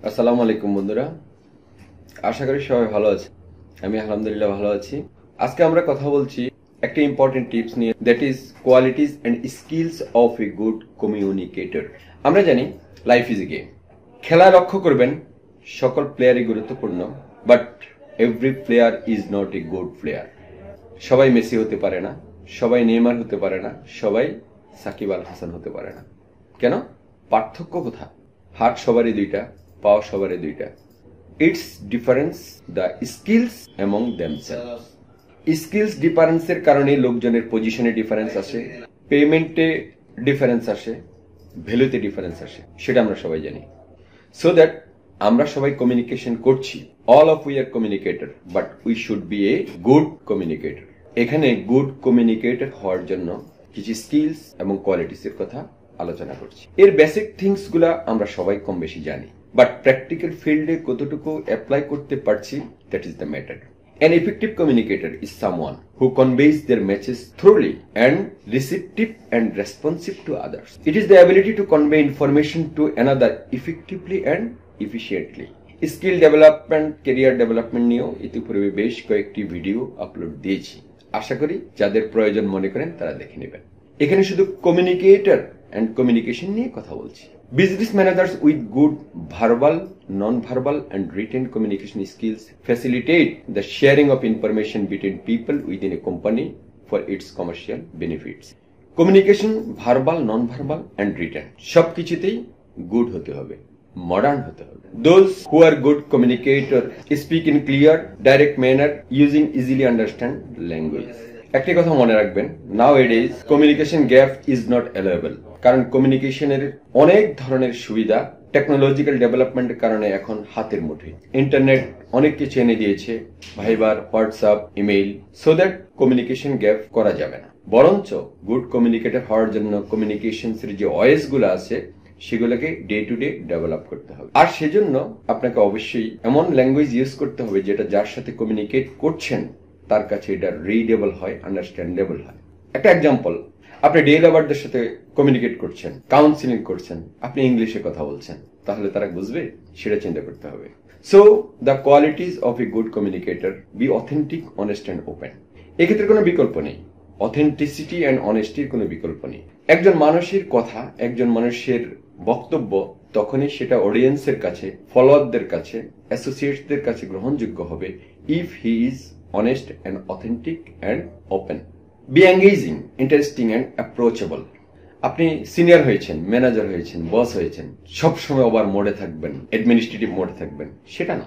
আসসালামু আলাইকুম বন্ধুরা, আশা করি সবাই ভালো আছে। আমি আলহামদুলিল্লাহ ভালো আছি। আজকে আমরা কথা বলছি একটা ইম্পর্টেন্ট টিপস নিয়ে, that is qualities and skills of a good communicator. আমরা জানি লাইফ ইজ এ গেম। খেলা লক্ষ্য করবেন সকল প্লেয়ারই গুরুত্বপূর্ণ, but every player is not a good player. সবাই মেসি হতে পারে না, সবাই নেইমার হতে পারে না, সবাই সাকিব আল হাসান হতে পারে না। কেন? পার্থক্য কোথা? হাত সবারই দুইটা, পাও সবারই দুইটা। It's difference the skills among themselves. Skills ডিফারেন্সের কারণে লোকজনের পজিশনে ডিফারেন্স আসে, পেমেন্টে ডিফারেন্স আসে, ভ্যালুতে ডিফারেন্স আসে, সেটা আমরা সবাই জানি। সো দ্যাট আমরা সবাই কমিউনিকেশন করছি, all of we are communicator, but we should be a good communicator. এখানে গুড কমিউনিকেটর হওয়ার জন্য কিছু স্কিলস এবং কোয়ালিটিস এর কথা আলোচনা করছি। এর বেসিক থিংস গুলা আমরা সবাই কম বেশি জানি, বাট প্র্যাকটিক্যাল ফিল্ডে কতটুকু অ্যাপ্লাই করতে পারছি, that is the matter. An effective communicator is someone who conveys their message thoroughly and receptive and responsive to others. It is the ability to convey information to another effectively and efficiently. Skill development, career development নিয়েও ইতিপূর্বে বেশ কয়েকটি video upload দিয়েছি। আশা করি যাদের প্রয়োজন মনে করেন তারা দেখে নেবেন। এখানে শুধু কমিউনিকেটর এন্ড কমিউনিকেশন নিয়ে কথা বলছি। Business managers with good verbal, non-verbal and written communication skills facilitate the sharing of information between people within a company for its commercial benefits. Communication verbal, non-verbal and written সবকিছুতেই good হতে হবে, modern হতে হবে। Those who are good communicator speak in clear, direct manner using easily understand language. একটি কথা মনে রাখবেন, nowadays communication gap is not allowable, কারণ কমিউনিকেশনের অনেক ধরনের সুবিধা টেকনোলজিক্যাল ডেভেলপমেন্টের কারণে এখন হাতের মুঠোয়। ইন্টারনেট অনেক কিছু এনে দিয়েছে, Viber, WhatsApp, email, so that communication gap করা যাবে না। বরঞ্চ গুড কমিউনিকেটর হওয়ার জন্য কমিউনিকেশনস এর যে ওয়েস গুলো আছে সেগুলোকে ডে টু ডে ডেভেলপ করতে হবে। আর সেজন্য আপনাকে অবশ্যই এমন ল্যাঙ্গুয়েজ ইউজ করতে হবে যেটা যার সাথে কমিউনিকেট করছেন তার কাছে এটা রিডেবল হয়, আন্ডারস্ট্যান্ডেবল হয়। একটা এক্সাম্পল, আপনি ডে লেবারদের সাথে কমিউনিকেট করছেন, কাউন্সিলিং করছেন, আপনি ইংলিশে কথা বলছেন, তাহলে তারা বুঝবে? সেটা চিন্তা করতে হবে। So the qualities of a good communicator, be authentic, honest and open. এক্ষেত্রে কোনো বিকল্প নেই, অথেন্টিসিটি অ্যান্ড অনেস্টির কোনো বিকল্প নেই। একজন মানুষের কথা, একজন মানুষের বক্তব্য তখনই সেটা অডিয়েন্সের কাছে, ফলোয়ারদের কাছে, অ্যাসোসিয়েটসদের কাছে গ্রহণযোগ্য হবে if he is honest and authentic and open. Be engaging, interesting and approachable. আপনি সিনিয়র হয়েছেন, ম্যানেজার হয়েছেন, বস হয়েছেন, সব সময় ওভার মোডে থাকবেন, অ্যাডমিনিস্ট্রেটিভ মোডে থাকবেন, সেটা না।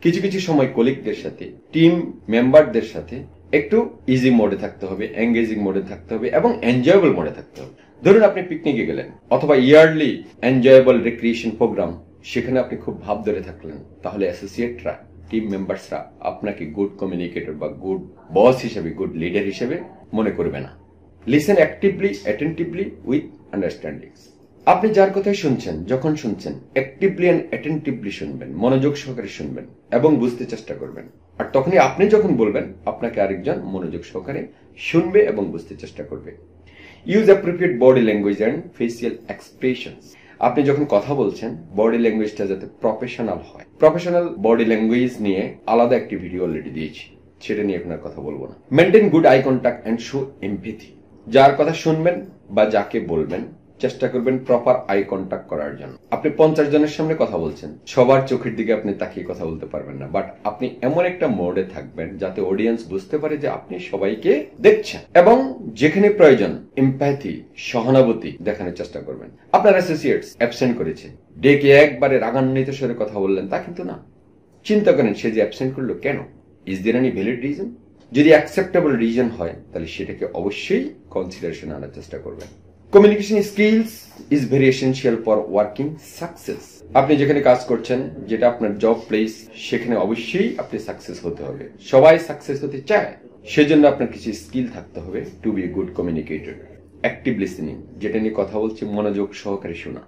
কিছু কিছু সময় কলিগদের সাথে, টিম মেম্বারদের সাথে একটু ইজি মোডে থাকতে হবে, এঙ্গেজিং মোডে থাকতে হবে এবং এনজয়েবল মোডে থাকতে হবে। ধরুন আপনি পিকনিকে গেলেন অথবা ইয়ারলি এনজয়েবল রিক্রিয়েশন প্রোগ্রাম, সেখানে আপনি খুব ভাব ধরে থাকলেন, তাহলে অ্যাসোসিয়েটরা, টিম মেম্বার্সরা আপনাকে গুড কমিউনিকেটর বা গুড বস হিসেবে, গুড লিডার হিসেবে মনে করবে না। Listen actively, attentively with understanding. আপনি যার কথাই শুনছেন, যখন শুনছেন অ্যাক্টিভলি এন্ড অ্যাটেন্টিভলি শুনবেন, মনোযোগ সহকারে শুনবেন এবং বুঝতে চেষ্টা করবেন। আর তখনই আপনি যখন বলবেন, আপনাকে আরেকজন মনোযোগ সহকারে শুনবে এবং বুঝতে চেষ্টা করবে। Use appropriate body language and facial expressions. আপনি যখন কথা বলছেন বডি ল্যাঙ্গুয়েজটা যাতে প্রফেশনাল হয়। প্রফেশনাল বডি ল্যাঙ্গুয়েজ নিয়ে আলাদা একটি ভিডিও অলরেডি দিয়েছি, সেটা নিয়ে এখন আর কথা বলবো না। Maintain good eye contact and show empathy. যার কথা শুনবেন বা যাকে বলবেন চেষ্টা করবেন প্রপার আই কন্ট্যাক্ট করার জন্য। আপনি 50 জনের সামনে কথা বলছেন, সবার চোখের দিকে আপনি তাকিয়ে কথা বলতে পারবেন না, বাট আপনি এমন একটা মোডে থাকবেন যাতে অডিয়েন্স বুঝতে পারে যে আপনি সবাইকে দেখছেন এবং যেখানে প্রয়োজন এমপ্যাথি, সহানুভূতি দেখানোর চেষ্টা করবেন। আপনার অ্যাসোসিয়েটস অ্যাবসেন্ট করেছে, ডেকে একবারে রাগান্বিত স্বরে কথা বললেন, তা কিন্তু না। চিন্তা করেন সে যে অ্যাবসেন্ট করলো কেন? Is there any valid reason? যদি অ্যাকসেপ্টেবল রিজন হয় তাহলে সেটাকে অবশ্যই কনসিডারেশন আনার চেষ্টা করবেন। Communication skills is very essential for working success. আপনি যেখানে কাজ করছেন, যেটা আপনার জব প্লেস, সেখানে অবশ্যই আপনি সাকসেস হতে হবে। সবাই সাকসেস হতে চায়, সেজন্য আপনার কিছু স্কিল থাকতে হবে to be a good communicator. Active listening, যেটা নিয়ে কথা বলছি, মনোযোগ সহকারে শোনা।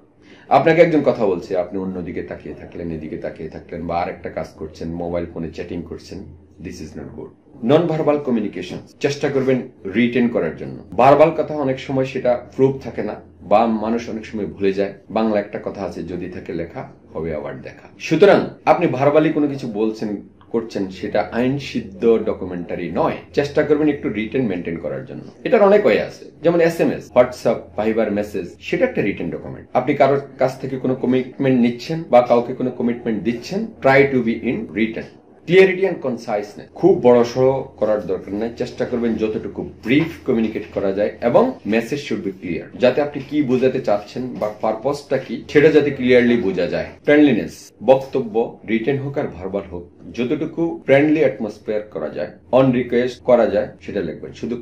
আপনাকে একজন কথা বলছে, আপনি অন্যদিকে তাকিয়ে থাকলেন, এদিকে তাকিয়ে থাকলেন, বা আর একটা কাজ করছেন, মোবাইল ফোনে চ্যাটিং করছেন, this is not good. Non verbal communication চেষ্টা করবেন রিটেন করার জন্য। ভার্বাল কথা অনেক সময় সেটা প্রুফ থাকে না, বা মানুষ অনেক সময় ভুলে যায়। বাংলা একটা কথা আছে, যদি থাকে লেখা হবে আবার দেখা। সুতরাং আপনি ভার্বালি কোনো কিছু বলছেন করছেন সেটা আইন সিদ্ধ ডকুমেন্টারি নয়। চেষ্টা করবেন একটু রিটেন মেনটেন করার জন্য। এটার অনেক ওয়ে আছে, যেমন SMS, হোয়াটসঅ্যাপ, ভাইবার মেসেজ, সেটা একটা রিটেন ডকুমেন্ট। আপনি কারোর কাছ থেকে কোনো কমিটমেন্ট নিচ্ছেন বা কাউকে কোনো কমিটমেন্ট দিচ্ছেন, try to be in written. Clarity and conciseness খুব বড়সড় করার দরকার নেই। চেষ্টা করবেন যতটুকু ব্রিফ কমিউনিকেট করা যায় এবং মেসেজ শুড বি ক্লিয়ার, যাতে আপনি কি বোঝাতে চাচ্ছেন বা পারপসটা কি সেটা যাতে ক্লিয়ারলি বোঝা যায়। ফ্রেন্ডলিনেস, বক্তব্য রিটেন হোক আর ভার্বাল হোক যতটুকু ফ্রেন্ডলি অ্যাটমসফিয়ার করা যায়, অন রিকোয়েস্ট করা যায় সেটা লিখবেন। শুধু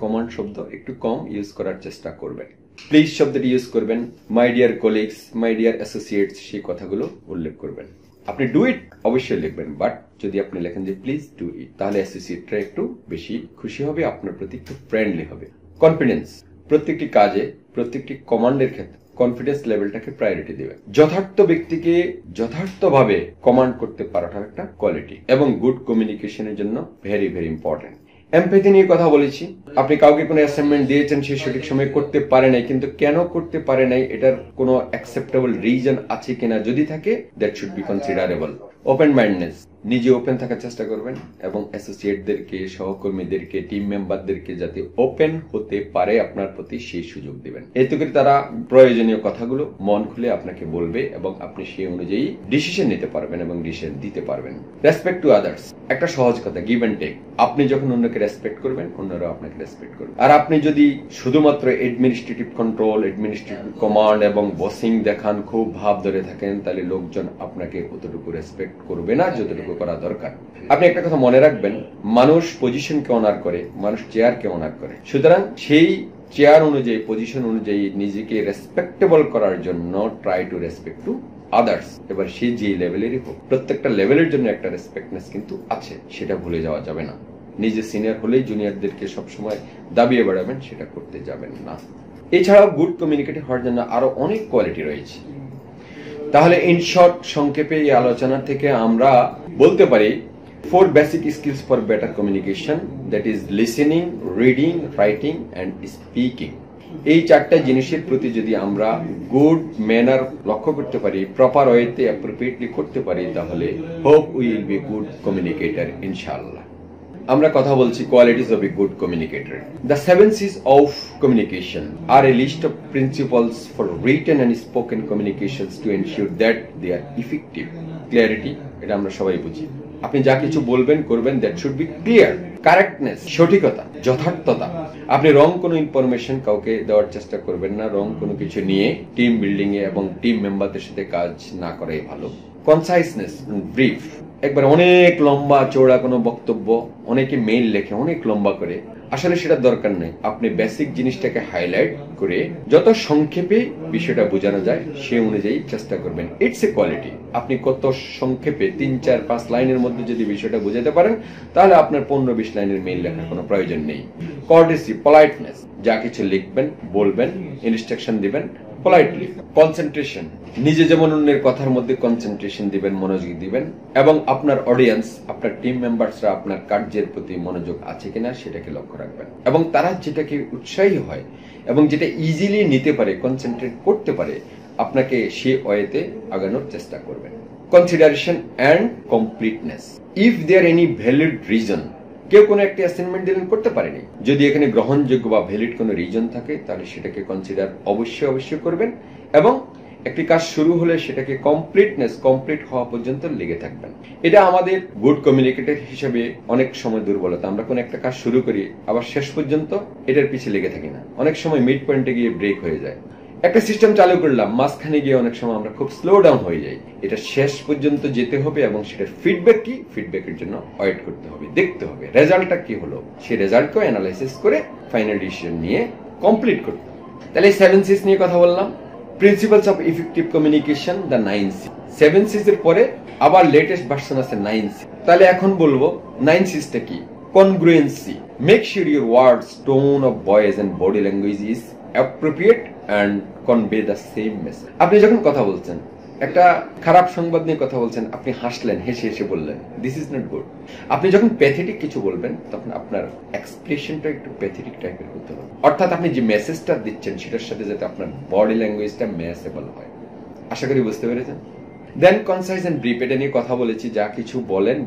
কমান্ড শব্দ একটু কম ইউজ করার চেষ্টা করবেন। প্লিজ শব্দটি ইউজ করবেন। My dear colleagues, my dear associates, সেই কথাগুলো উল্লেখ করবেন। আপনি ডু ইট অবশ্যই লিখবেন, বাট যদি আপনি লেখেন যে প্লিজ ডু ইট, তাহলে অ্যাসোসিয়েটরা একটু বেশি খুশি হবে, আপনার প্রতি একটু ফ্রেন্ডলি হবে। কনফিডেন্স, প্রত্যেকটি কাজে প্রত্যেকটি কমান্ডের ক্ষেত্রে কনফিডেন্স লেভেলটাকে প্রায়োরিটি দিবেন। যথার্থ ব্যক্তিকে যথার্থভাবে কমান্ড করতে পারাটা একটা কোয়ালিটি এবং গুড কমিউনিকেশনের জন্য ভেরি ভেরি ইম্পর্টেন্ট। এমপ্যাথি নিয়ে কথা বলেছি। আপনি কাউকে কোনো অ্যাসাইনমেন্ট দিয়েছেন, সে সঠিক সময় করতে পারে নাই, কিন্তু কেন করতে পারে নাই এটার কোনো অ্যাকসেপ্টেবল রিজন আছে কিনা, যদি থাকে that should be considerable. Open mindness, নিজে ওপেন থাকার চেষ্টা করবেন এবং অ্যাসোসিয়েটদেরকে, সহকর্মীদেরকে, টিম মেম্বারদেরকে যাতে ওপেন হতে পারে আপনার প্রতি সেই সুযোগ দিবেন। এতে করে তারা প্রয়োজনীয় কথাগুলো মন খুলে আপনাকে বলবে এবং আপনি সেই অনুযায়ী ডিসিশন নিতে পারবেন এবং ডিসিশন দিতে পারবেন। রেসপেক্ট টু আদার্স, একটা সহজ কথা, গিভ এন্ড টেক। আপনি যখন অন্যকে রেসপেক্ট করবেন, অন্যরা আপনাকে রেসপেক্ট করবে। আর আপনি যদি শুধুমাত্র অ্যাডমিনিস্ট্রেটিভ কন্ট্রোল, অ্যাডমিনিস্ট্রেটিভ কমান্ড এবং বসিং দেখান, খুব ভাব ধরে থাকেন, তাহলে লোকজন আপনাকে অতটুকু রেসপেক্ট করবে না যতটুকু করা দরকার। আপনি একটা কথা মনে রাখবেন, মানুষ পজিশনকে অনার করে, মানুষ চেয়ারকে অনার করে। সুতরাং সেই চেয়ার অনুযায়ী, পজিশন অনুযায়ী নিজেকে রেসপেক্টেবল করার জন্য try to respect to others. এবার সে যে লেভেলেরই হোক, প্রত্যেকটা লেভেলের জন্য একটা রেসপেক্টনেস কিন্তু আছে, সেটা ভুলে যাওয়া যাবে না। নিজে সিনিয়র হলেই জুনিয়রদেরকে সবসময় দাবিয়ে বেড়াবেন, সেটা করতে যাবেন না। এছাড়াও গুড কমিউনিকেটর হওয়ার জন্য আরো অনেক কোয়ালিটি রয়েছে। তাহলে ইন শর্ট, সংক্ষেপে এই আলোচনা থেকে আমরা বলতে পারি 4 basic skills for better communication, that is listening, reading, writing and speaking. এই 4টা জিনিসের প্রতি যদি আমরা গুড ম্যানার লক্ষ্য করতে পারি, প্রপার ওয়েতে অ্যাপ্রোপ্রিয়েটলি করতে পারি, তাহলে hope we will be good communicator ইনশাআল্লাহ। আমরা কথা বলছি qualities of a good communicator. The 7 C's of communication are a list of principles for written and spoken communications to ensure that they are effective. Clarity, এটা আমরা সবাই বুঝি। আপনি যা কিছু বলবেন করবেন, that should be clear. Correctness, সঠিকতা, যথার্থতা। আপনি রং কোনো ইনফরমেশন কাউকে দেওয়ার চেষ্টা করবেন না, রং কোনো কিছু নিয়ে টিম বিল্ডিং এ এবং টিম মেম্বারদের সাথে কাজ না করাই ভালো। কনসাইসনেস, ব্রিফ, একবার অনেক লম্বা চওড়া কোনো বক্তব্য, অনেকে মেইল লেখে অনেক লম্বা করে, আসলে সেটা দরকার নেই। আপনি বেসিক জিনিসটাকে হাইলাইট করে যত সংক্ষেপে বিষয়টা বোঝানো যায় সে অনুযায়ী চেষ্টা করবেন। It's a quality. আপনি কত সংক্ষেপে 3, 4, 5 লাইনের মধ্যে যদি বিষয়টা বোঝাতে পারেন, তাহলে আপনার 15-20 লাইনের মেইল লেখার কোনো প্রয়োজন নেই। কর্টেসি, পলাইটনেস, যা কিছু লিখবেন, বলবেন, ইনস্ট্রাকশন দিবেন পোলাইটলি। কনসেন্ট্রেশন, নিজে যেমন অন্যের কথার মধ্যে কনসেন্ট্রেশন দিবেন, মনোযোগ দিবেন এবং আপনার অডিয়েন্স, আপনার টিম মেম্বারসরা আপনার কার্যের প্রতি মনোযোগ আছে কিনা সেটাকে লক্ষ্য রাখবেন এবং তারা যেটাকে উৎসাহী হয় এবং যেটা ইজিলি নিতে পারে, কনসেন্ট্রেট করতে পারে, আপনাকে সে ওয়েতে আগানোর চেষ্টা করবেন। Consideration and completeness, if there any valid reason, কেউ কোনো একটা অ্যাসাইনমেন্ট দিলেন, করতে পারেনি, যদি এখানে গ্রহণযোগ্য বা ভ্যালিড কোনো রিজন থাকে, তাহলে সেটাকে কনসিডার অবশ্যই করবেন এবং একটি কাজ শুরু হলে সেটাকে কমপ্লিট হওয়া পর্যন্ত লেগে থাকবেন। এটা আমাদের গুড কমিউনিকেটর হিসেবে অনেক সময় দুর্বলতা। আমরা কোন একটা কাজ শুরু করি, আবার শেষ পর্যন্ত এটার পিছিয়ে লেগে থাকি না, অনেক সময় মিড পয়েন্টে গিয়ে ব্রেক হয়ে যায়। একটা সিস্টেম চালু করলাম, মাঝখানে গিয়ে অনেক সময় আমরা খুব স্লো ডাউন হয়ে যাই। এটা শেষ পর্যন্ত যেতে হবে এবং সেটার ফিডব্যাক কি, ফিডব্যাকের জন্য ওয়েট করতে হবে, দেখতে হবে রেজাল্টটা কি হলো, সেই রেজাল্টকে অ্যানালাইসিস করে ফাইনাল ডিসিশন নিয়ে কমপ্লিট করতে হবে। তাহলে 7 C's নিয়ে কথা বললাম। Principles of effective communication, the 9 C। 7 C's এর পরে আবার লেটেস্ট ভার্সন আছে 9 C। তাহলে এখন বলবো 9 C's টা কি। Congruency, make sure your words, tone of voice and body language is appropriate and convey the same message. আপনি যখন কথা বলছেন, একটা খারাপ সংবাদ নিয়ে কথা বলছেন, আপনি হাসলেন, হেসে বললেন, দিস ইজ নট গুড। আপনি যখন প্যাথেটিক কিছু বলবেন, তখন আপনার এক্সপ্রেশনটা একটু প্যাথেটিক টাইপের হতে হবে, অর্থাৎ আপনি যে মেসেজটা দিচ্ছেন সেটার সাথে যাতে আপনার বডি ল্যাঙ্গুয়েজটা ম্যাচেবল হয়। আশা করি বুঝতে পেরেছেন। দেন কনসাইজ এন্ড ব্রিফ, এটা নিয়ে কথা বলেছি। যা কিছু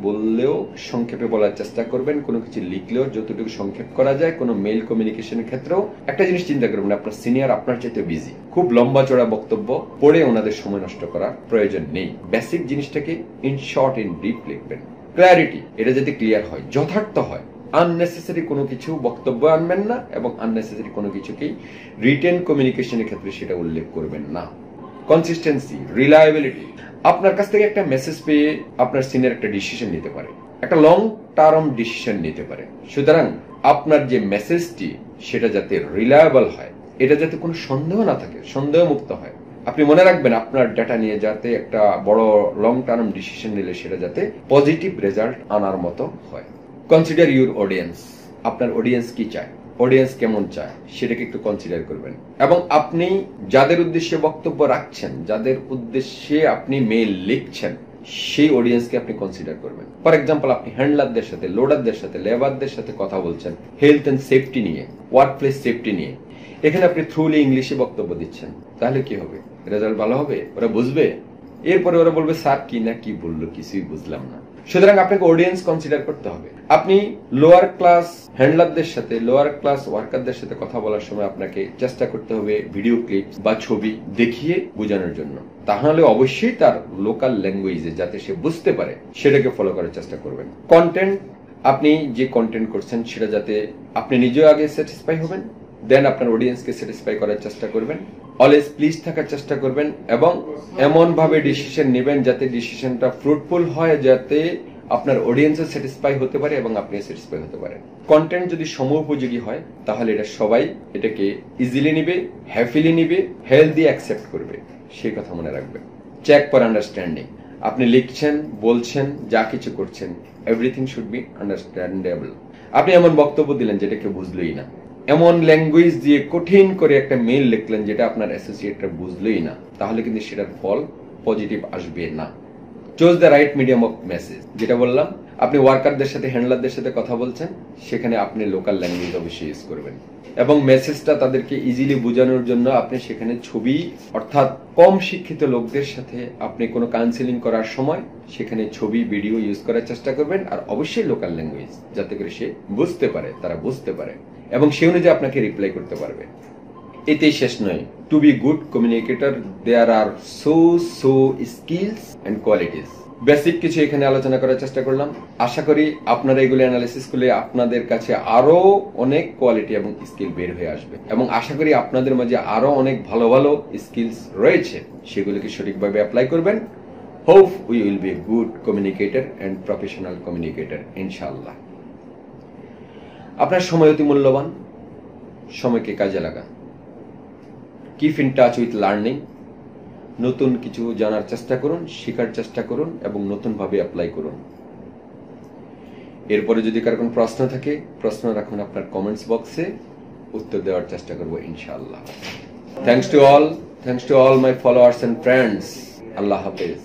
বললেও সংক্ষেপে বলার চেষ্টা করবেন। কোনো কিছু লিখলেও যতটুকু সংক্ষেপ করা যায়। কোনো মেইল কমিউনিকেশনের ক্ষেত্রেও একটা জিনিস চিন্তা করবেন, আপনার সিনিয়র আপনার চাইতে বিজি, খুব লম্বা চড়া বক্তব্য পড়ে ওনাদের সময় নষ্ট করার প্রয়োজন নেই। বেসিক জিনিসটাকে ইন শর্ট ইন ব্রিফ লিখবেন। ক্ল্যারিটি, এটা যাতে ক্লিয়ার হয়, যথার্থ হয়। আননেসেসারি কোনো কিছু বক্তব্য আনবেন না এবং আননেসেসারি কোনো কিছুকেই রিটেন কমিউনিকেশনের ক্ষেত্রে সেটা উল্লেখ করবেন না। কনসিস্টেন্সি, রিলায়েবিলিটি, আপনার কাছ থেকে একটা মেসেজ পেয়ে আপনার সিনিয়র একটা ডিসিশন নিতে পারে, একটা লং টার্ম ডিসিশন নিতে পারে। সুতরাং আপনার যে মেসেজটি সেটা যাতে রিলায়েবল হয়, এটা যাতে কোনো সন্দেহ না থাকে, সন্দেহ মুক্ত হয়। আপনি মনে রাখবেন আপনার ডাটা নিয়ে যাতে একটা বড় লং টার্ম ডিসিশন নিলে সেটা যাতে পজিটিভ রেজাল্ট আনার মতো হয়। কনসিডার ইউর অডিয়েন্স, আপনার অডিয়েন্স কি চায়, অডিয়েন্স কেমন চায় সেটাকে একটু কনসিডার করবেন। এবং আপনি যাদের উদ্দেশ্যে বক্তব্য রাখছেন, যাদের উদ্দেশ্যে আপনি মেইল লিখছেন, সেই অডিয়েন্সকে আপনি কনসিডার করবেন। ফর এক্সাম্পল, আপনি হ্যান্ডলারদের সাথে, লোডারদের সাথে, লেবারদের সাথে কথা বলছেন হেলথ এন্ড সেফটি নিয়ে, ওয়ার্ক প্লেস সেফটি নিয়ে। এখানে আপনি থ্রুলি ইংলিশে বক্তব্য দিচ্ছেন, তাহলে কি হবে? রেজাল্ট ভালো হবে, ওরা বুঝবে। এরপরে ওরা বলবে স্যার কি না কি বললো, কিছুই বুঝলাম না। সুতরাং আপনাকে অডিয়েন্স কনসিডার করতে হবে। আপনি লোয়ার ক্লাস হ্যান্ডলারদের সাথে, লোয়ার ক্লাস ওয়ার্কারদের সাথে কথা বলার সময় আপনাকে চেষ্টা করতে হবে ভিডিও ক্লিপ বা ছবি দেখিয়ে বোঝানোর জন্য। তাহলে অবশ্যই তার লোকাল ল্যাঙ্গুয়েজে যাতে সে বুঝতে পারে সেটাকে ফলো করার চেষ্টা করবেন। কন্টেন্ট, আপনি যে কন্টেন্ট করছেন সেটা যাতে আপনি নিজেও আগে স্যাটিসফাই হবেন, দেন আপনার অডিয়েন্সকে স্যাটিসফাই করার চেষ্টা করবেন। অলওয়েজ প্লিজ থাকার চেষ্টা করবেন এবং এমন ভাবে ডিসিশন নেবেন যাতে ডিসিশনটা ফ্রুটফুল হয়, যাতে আপনার অডিয়েন্সও স্যাটিসফাই হতে পারে এবং আপনি স্যাটিসফাই হতে পারেন। কন্টেন্ট যদি সময়োপযোগী হয় তাহলে এটা সবাই এটাকে ইজিলি নিবে, হ্যাপিলি নিবে, হেলদি অ্যাকসেপ্ট করবে। সেই কথা মনে রাখবেন। চেক ফর আন্ডারস্ট্যান্ডিং, আপনি লিখছেন, বলছেন, যা কিছু করছেন, এভরিথিং শুড বি আন্ডারস্ট্যান্ডেবল। আপনি এমন বক্তব্য দিলেন যেটা কেউ বুঝলোই না, এমন ল্যাঙ্গুয়েজ দিয়ে কঠিন করে একটা মেইল লিখলেন যেটা আপনার অ্যাসোসিয়েটরা বুঝলোই না, তাহলে কিন্তু সেটার ফল পজিটিভ আসবে না। Choose the right medium of message, যেটা বললাম, আপনি ওয়ার্কারদের সাথে, হ্যান্ডলারদের সাথে কথা বলছেন, সেখানে আপনি লোকাল ল্যাঙ্গুয়েজ অবশ্যই ইউজ করবেন এবং মেসেজটা তাদেরকে ইজিলি বোঝানোর জন্য আপনি সেখানে ছবি, অর্থাৎ কম শিক্ষিত লোকদের সাথে আপনি কোনো কাউন্সিলিং করার সময় সেখানে ছবি, ভিডিও ইউজ করার চেষ্টা করবেন। আর অবশ্যই লোকাল ল্যাঙ্গুয়েজ, যাতে করে সে বুঝতে পারে, তারা বুঝতে পারে এবং সে অনুযায়ী আপনাকে রিপ্লাই করতে পারবে। এতেই শেষ নয়। To be good communicator there are so skills and qualities. Basic কিছু এখানে আলোচনা করার চেষ্টা করলাম। আশা করি আপনারা এগুলো অ্যানালিসিস করলে আপনাদের কাছে আরো অনেক কোয়ালিটি এবং স্কিল বের হয়ে আসবে এবং আশা করি আপনাদের মাঝে আরো অনেক ভালো ভালো স্কিলস রয়েছে, সেগুলোকে সঠিকভাবে অ্যাপ্লাই করবেন। Hope we will be a good communicator and professional communicator ইনশাআল্লাহ। আপনার সময় অতি মূল্যবান, সময়কে কাজে লাগান। Keep in touch with learning, নতুন কিছু জানার চেষ্টা করুন, শেখার চেষ্টা করুন এবং নতুন ভাবে অ্যাপ্লাই করুন। এরপরে যদি কারো কোনো প্রশ্ন থাকে, প্রশ্ন রাখুন আপনার কমেন্টস বক্সে, উত্তর দেওয়ার চেষ্টা করব ইনশাআল্লাহ। Thanks to all my followers and friends. আল্লাহ হাফেজ।